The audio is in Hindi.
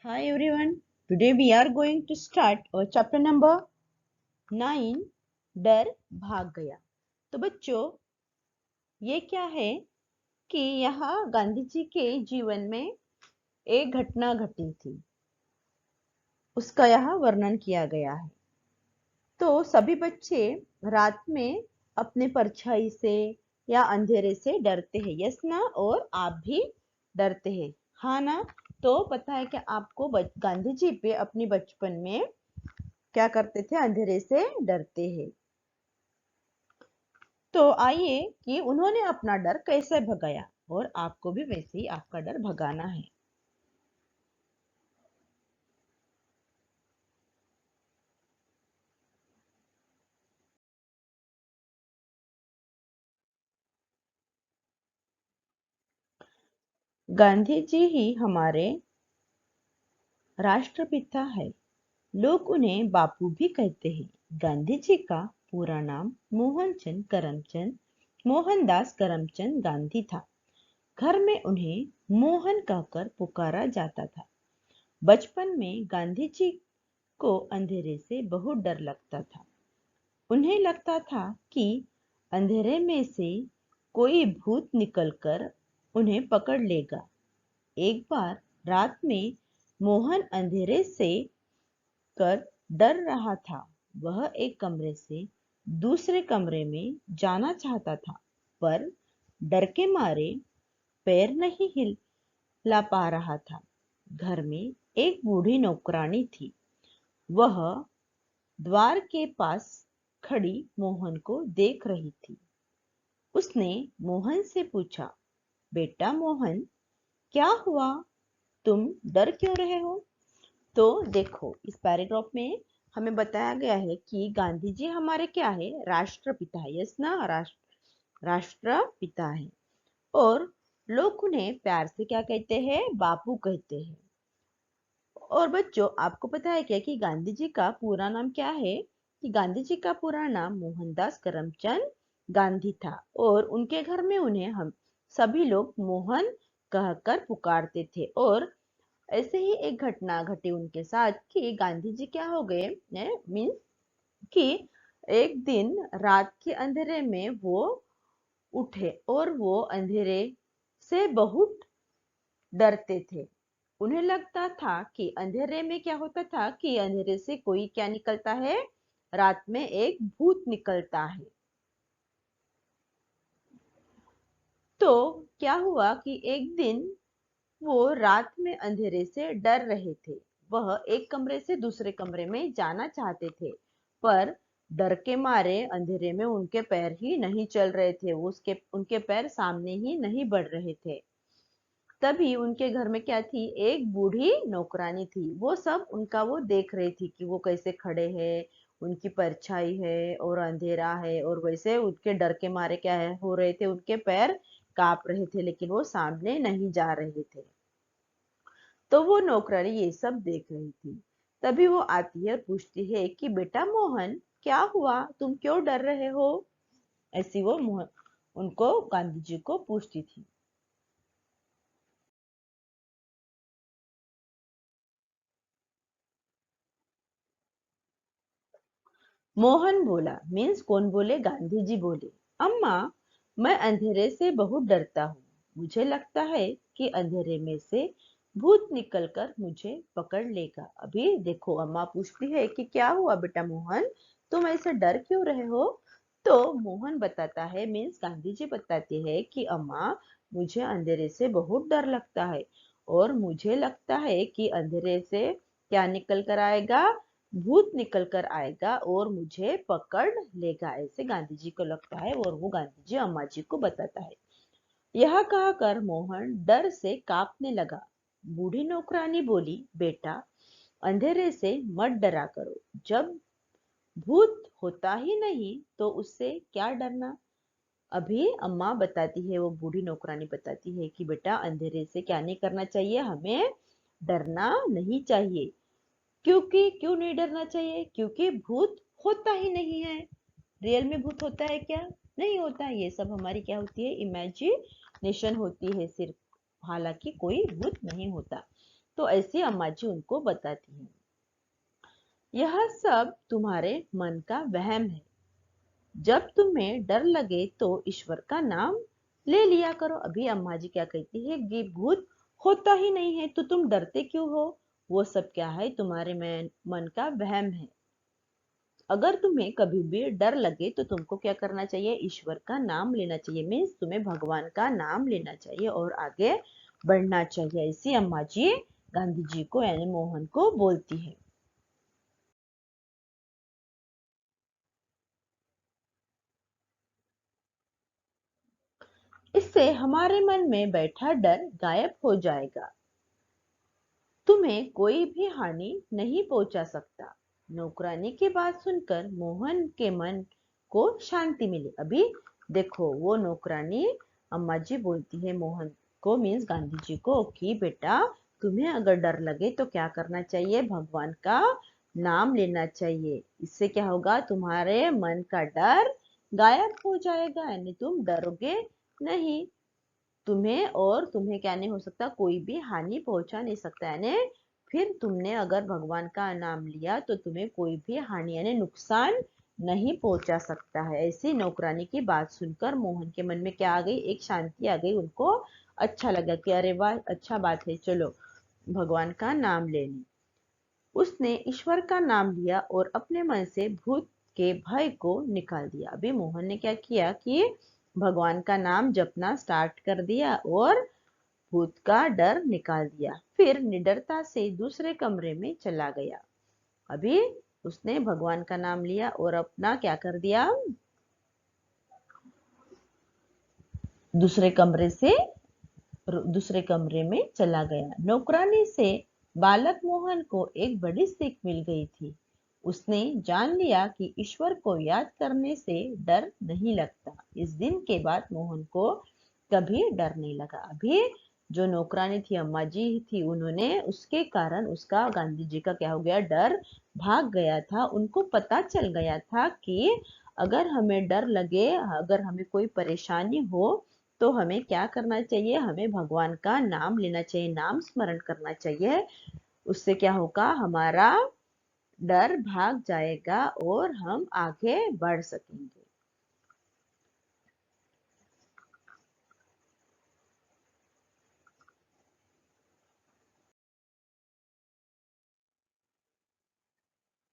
Hi everyone. Today we are going to start our chapter number 9 डर भाग गया। तो बच्चों ये क्या है कि यहाँ गांधी जी के जीवन में एक घटना घटी थी, उसका यहाँ वर्णन किया गया है। तो सभी बच्चे रात में अपने परछाई से या अंधेरे से डरते हैं, यस ना? और आप भी डरते हैं, हाँ ना? तो पता है कि आपको गांधी जी पे अपनी बचपन में क्या करते थे? अंधेरे से डरते हैं। तो आइए कि उन्होंने अपना डर कैसे भगाया और आपको भी वैसे ही आपका डर भगाना है। गांधी जी ही हमारे राष्ट्रपिता है। लोग उन्हें बापू भी कहते हैं। गांधी जी का पूरा नाम मोहनदास करमचंद गांधी था। घर में उन्हें मोहन कहकर पुकारा जाता था। बचपन में गांधी जी को अंधेरे से बहुत डर लगता था। उन्हें लगता था कि अंधेरे में से कोई भूत निकलकर उन्हें पकड़ लेगा। एक बार रात में मोहन अंधेरे से कर डर रहा था। वह एक कमरे से दूसरे कमरे में जाना चाहता था, पर डर के मारे पैर नहीं हिला पा रहा था। घर में एक बूढ़ी नौकरानी थी। वह द्वार के पास खड़ी मोहन को देख रही थी। उसने मोहन से पूछा, बेटा मोहन, क्या हुआ? तुम डर क्यों रहे हो? तो देखो, इस पैराग्राफ में हमें बताया गया है कि गांधी जी हमारे क्या है? राष्ट्रपिता है, यस ना? राष्ट्रपिता है। और लोग उन्हें प्यार से क्या कहते हैं? बापू कहते हैं। और बच्चों, आपको पता है क्या कि गांधी जी का पूरा नाम क्या है? कि गांधी जी का पूरा नाम मोहनदास करमचंद गांधी था। और उनके घर में उन्हें हम सभी लोग मोहन कहकर पुकारते थे। और ऐसे ही एक घटना घटी उनके साथ कि गांधी जी क्या हो गए, मीन्स कि एक दिन रात के अंधेरे में वो उठे और वो अंधेरे से बहुत डरते थे। उन्हें लगता था कि अंधेरे में क्या होता था कि अंधेरे से कोई क्या निकलता है? रात में एक भूत निकलता है। तो क्या हुआ कि एक दिन वो रात में अंधेरे से डर रहे थे। वह एक कमरे से दूसरे कमरे में जाना चाहते थे, पर डर के मारे अंधेरे में उनके पैर ही नहीं चल रहे थे। उनके पैर सामने ही नहीं बढ़ रहे थे। तभी उनके घर में क्या थी? एक बूढ़ी नौकरानी थी। वो सब उनका वो देख रही थी कि वो कैसे खड़े हैं, उनकी परछाई है और अंधेरा है, और वैसे उनके डर के मारे क्या है हो रहे थे? उनके पैर कांप रहे थे, लेकिन वो सामने नहीं जा रहे थे। तो वो नौकरानी ये सब देख रही थी। तभी वो आती है और पूछती है कि बेटा मोहन, क्या हुआ? तुम क्यों डर रहे हो? ऐसी वो उनको गांधी जी को पूछती थी। मोहन बोला, मीन्स कौन बोले? गांधी जी बोले, अम्मा, मैं अंधेरे से बहुत डरता हूँ। मुझे लगता है कि अंधेरे में से भूत निकलकर मुझे पकड़ लेगा। अभी देखो, अम्मा पूछती है कि क्या हुआ बेटा मोहन, तुम ऐसे डर क्यों रहे हो? तो मोहन बताता है, मीन्स गांधी जी बताते हैं कि अम्मा, मुझे अंधेरे से बहुत डर लगता है, और मुझे लगता है कि अंधेरे से क्या निकल कर आएगा? भूत निकल कर आएगा और मुझे पकड़ लेगा, ऐसे गांधी जी को लगता है। और वो गांधी जी अम्मा जी को बताता है। यह कहकर मोहन डर से कांपने लगा। बूढ़ी नौकरानी बोली, बेटा, अंधेरे से मत डरा करो। जब भूत होता ही नहीं तो उससे क्या डरना? अभी अम्मा बताती है, वो बूढ़ी नौकरानी बताती है कि बेटा, अंधेरे से क्या नहीं करना चाहिए? हमें डरना नहीं चाहिए। क्योंकि क्यों नहीं डरना चाहिए? क्योंकि भूत होता ही नहीं है। रियल में भूत होता है क्या? नहीं होता। ये सब हमारी क्या होती है? इमेजिनेशन होती है सिर्फ। हालांकि कोई भूत नहीं होता। तो ऐसी अम्मा जी उनको बताती है, यह सब तुम्हारे मन का वहम है। जब तुम्हें डर लगे तो ईश्वर का नाम ले लिया करो। अभी अम्मा जी क्या कहती है कि भूत होता ही नहीं है तो तुम डरते क्यों हो? वो सब क्या है, तुम्हारे मन का वहम है। अगर तुम्हें कभी भी डर लगे तो तुमको क्या करना चाहिए? ईश्वर का नाम लेना चाहिए। मीन्स तुम्हें भगवान का नाम लेना चाहिए और आगे बढ़ना चाहिए। ऐसी अम्मा जी गांधी जी को यानी मोहन को बोलती है। इससे हमारे मन में बैठा डर गायब हो जाएगा। तुम्हें कोई भी हानि नहीं पहुंचा सकता। नौकरानी की बात सुनकर मोहन के मन को शांति मिली। अभी देखो, वो नौकरानी अम्मा जी बोलती है मोहन को, मीन्स गांधी जी को, कि बेटा तुम्हें अगर डर लगे तो क्या करना चाहिए? भगवान का नाम लेना चाहिए। इससे क्या होगा? तुम्हारे मन का डर गायब हो जाएगा, यानी तुम डरोगे नहीं। तुम्हें क्या नहीं हो सकता? कोई भी हानि पहुंचा नहीं सकता, यानी फिर तुमने अगर भगवान का नाम लिया तो तुम्हें कोई भी हानि यानी नुकसान नहीं पहुंचा सकता है। ऐसी नौकरानी की बात सुनकर मोहन के मन में क्या आ गई? एक शांति आ गई। उनको अच्छा लगा कि अरे वाह, अच्छा बात है, चलो भगवान का नाम ले लें। उसने ईश्वर का नाम लिया और अपने मन से भूत के भय को निकाल दिया। अभी मोहन ने क्या किया कि भगवान का नाम जपना स्टार्ट कर दिया और भूत का डर निकाल दिया। फिर निडरता से दूसरे कमरे में चला गया। अभी उसने भगवान का नाम लिया और अपना क्या कर दिया? दूसरे कमरे से दूसरे कमरे में चला गया। नौकरानी से बालक मोहन को एक बड़ी सीख मिल गई थी। उसने जान लिया कि ईश्वर को याद करने से डर नहीं लगता। इस दिन के बाद मोहन को कभी डर नहीं लगा। अभी जो नौकरानी थी, अम्मा जी थी, उन्होंने उसके कारण उसका गांधी जी का क्या हो गया? डर भाग गया था। उनको पता चल गया था कि अगर हमें डर लगे, अगर हमें कोई परेशानी हो तो हमें क्या करना चाहिए? हमें भगवान का नाम लेना चाहिए, नाम स्मरण करना चाहिए। उससे क्या होगा? हमारा डर भाग जाएगा और हम आगे बढ़ सकेंगे।